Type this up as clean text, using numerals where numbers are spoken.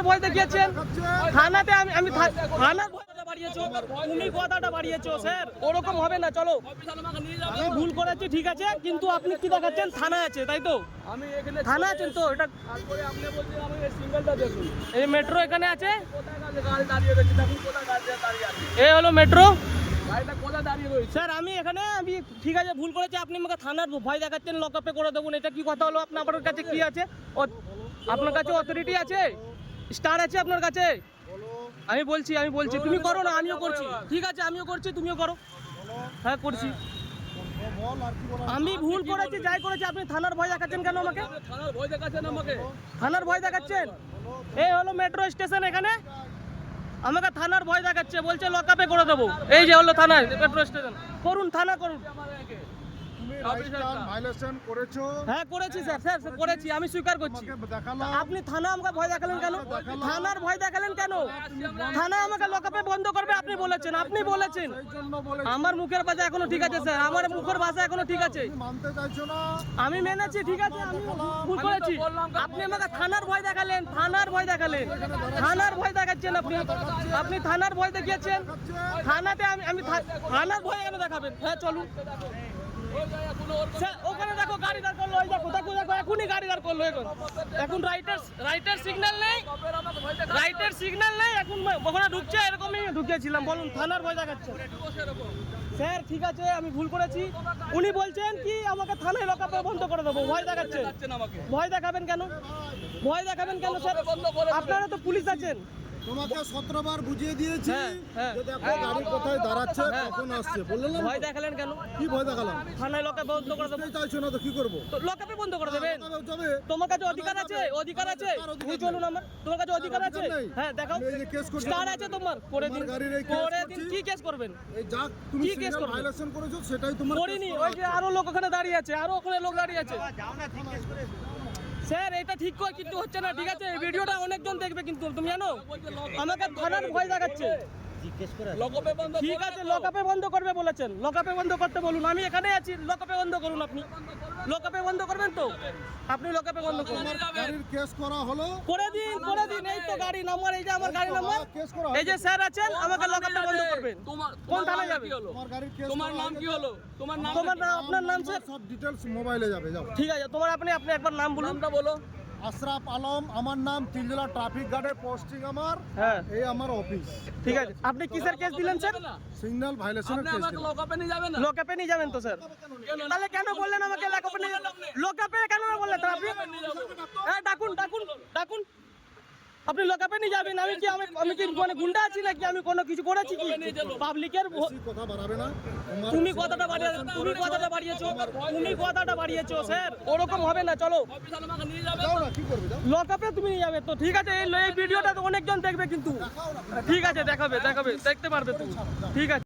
ভয় দেখিয়েছেন থানাতে আমি থানার ভয়টা বাড়িয়েছো তুমি কথাটা বাড়িয়েছো স্যার ওরকম হবে না চলো আমি ভুল করেছি ঠিক আছে কিন্তু আপনি কি দেখাচ্ছেন থানা আছে তাই তো আমি এখানে থানা আছেন তো এটা তারপরে আপনি বলছেন আমি এই সিঙ্গেলটা দেখুন এই মেট্রো এখানে আছে কোথায় গাড়ি দাঁড়িয়ে রয়েছে দেখুন কোথায় গাড়ি দাঁড়িয়ে আছে এই হলো মেট্রো গাড়িটা কোথায় দাঁড়িয়ে রয়েছে স্যার আমি ঠিক আছে ভুল করেছি আপনি আমাকে থানার ভয় দেখাচ্ছেন লকআপে করে দেবুন এটা কি কথা হলো আপনার কাছে কি আছে আপনার কাছে অথরিটি আছে স্টার আছে আপনার কাছে আমি বলছি তুমি করো না আমিও করছি ঠিক আছে আমিও করছি তুমিও করো হ্যাঁ করছি আমি ভুল করেছি যাই করেছি আপনি থানার ভয় দেখাচ্ছেন কেন আমাকে থানার ভয় দেখাচ্ছেন আমাকে থানার ভয় দেখাচ্ছেন এই হলো মেট্রো স্টেশন এখানে আমাকে থানার ভয় দেখাচ্ছে বলছে লকআপে করে দেবো এই যে হলো থানা মেট্রো স্টেশন করুন থানা করুন হ্যাঁ করেছি স্যার করেছি আমি স্বীকার করছি আপনি থানা আমাকে ভয় দেখালেন কেন থানার ভয় দেখালেন কেন থানা আমাকে লকআপে বন্ধ করবে আপনি বলেছেন আমার মুখের ভাষা এখনো ঠিক আছে স্যার আমার মুখের ভাষা এখনো ঠিক আছে আমি মেনেছি ঠিক আছে আমি ভুল করেছি আপনি আমাকে থানার ভয় দেখালেন থানার ভয় দেখাচ্ছেন আপনি থানার ভয় দেখিয়েছেন থানাতে আমি থানার ভয় কেন দেখাবেন হ্যাঁ চলুন ওখানে দেখো গাড়ি দাঁড় করলো ওই দেখো এখনই গাড়ি দাঁড় করলো এখন রাইটার সিগন্যাল নেই এখন ওখানে ঢুকছে এরকমই ঢুকিয়েছিলাম বলুন থানার ভয় দেখাচ্ছে স্যার ঠিক আছে আমি ভুল করেছি উনি বলছেন কি আমাকে থানায় লকআপে বন্ধ করে দেবো ভয় দেখাচ্ছেন ভয় দেখাবেন কেন স্যার আপনারা তো পুলিশ আছেন তোমাকে 17 বার বুঝিয়ে দিয়েছি যে দেখো গাড়ি কোথায় দাঁড়াচ্ছে কখন আসছে বললেন না ভয় দেখালেন কেন কি ভয় দেখালাম থানায় লকআপে বন্ধ করে দেবো চাইছো না তো কি করব তো লকআপে বন্ধ করে দেবেন তোমার কাছে অধিকার আছে তুমি চলুন আমার তোমার কাছে অধিকার আছে হ্যাঁ দেখাও এই যে কেস করতে স্টার আছে তোমার করে দিন কি কেস করবেন এই যা তুমি সিগন্যাল ভায়োলেশন করেছো সেটাই তোমার করিনি ওই যে আরো লোক ওখানে দাঁড়িয়ে আছে যাও না ঠিক কেস করে স্যার এটা ঠিক করে কিন্তু হচ্ছে না ঠিক আছে এই ভিডিওটা অনেকজন দেখবে কিন্তু তুমি জানো আমাকে থানার ভয় দেখাচ্ছে ঠিক আছে লকআপে বন্ধ করবে বলেছেন লকআপে বন্ধ করতে বলুন আমি এখানে আছি লকআপে বন্ধ করুন আপনি লকআপে বন্ধ করবেন তো আপনি লকআপে বন্ধ করুন গাড়ির কেস করা হলো করে দিন এই তো গাড়ি নাম্বার এই যে আমার গাড়ি নাম্বার এই যে স্যার আছেন আমাকে লকআপে বন্ধ করবেন কোন থানায় যাবে তোমার গাড়ির কেস তোমার নাম কি হলো তোমার নাম আপনার নাম স্যার সব ডিটেইলস মোবাইলে যাবে যাও ঠিক আছে তোমার আপনি একবার নাম বলুন নামটা বলো আশরাফ আলম আমার নাম তিলজলা ট্রাফিক গার্ডে পোস্টিং আমার হ্যাঁ এই আমার অফিস ঠিক আছে আপনি কিসের কেস দিলেন স্যার সিগন্যাল ভায়োলেশনের কেস দিলাম লকআপে নিয়ে যাবেন না লকআপে নিয়ে যাবেন তো স্যার তাহলে কেন বললেন আমাকে লকআপে কেন বললেন আপনি হ্যাঁ ডাকুন আপনি লকআপে নিয়ে যাবেন আমি কি মানে গুন্ডা আছি নাকি আমি কোনো কিছু করেছি কি পাবলিকের কথা বাড়াবে না তুমি কথাটা বাড়িয়েছো স্যার ওরকম হবে না চলো যাও না কি করবে যাও লকআপে তুমি নিয়ে যাবে তো ঠিক আছে এই ভিডিওটা তো অনেকজন দেখবে কিন্তু ঠিক আছে দেখাবে দেখতে পারবে তুমি ঠিক আছে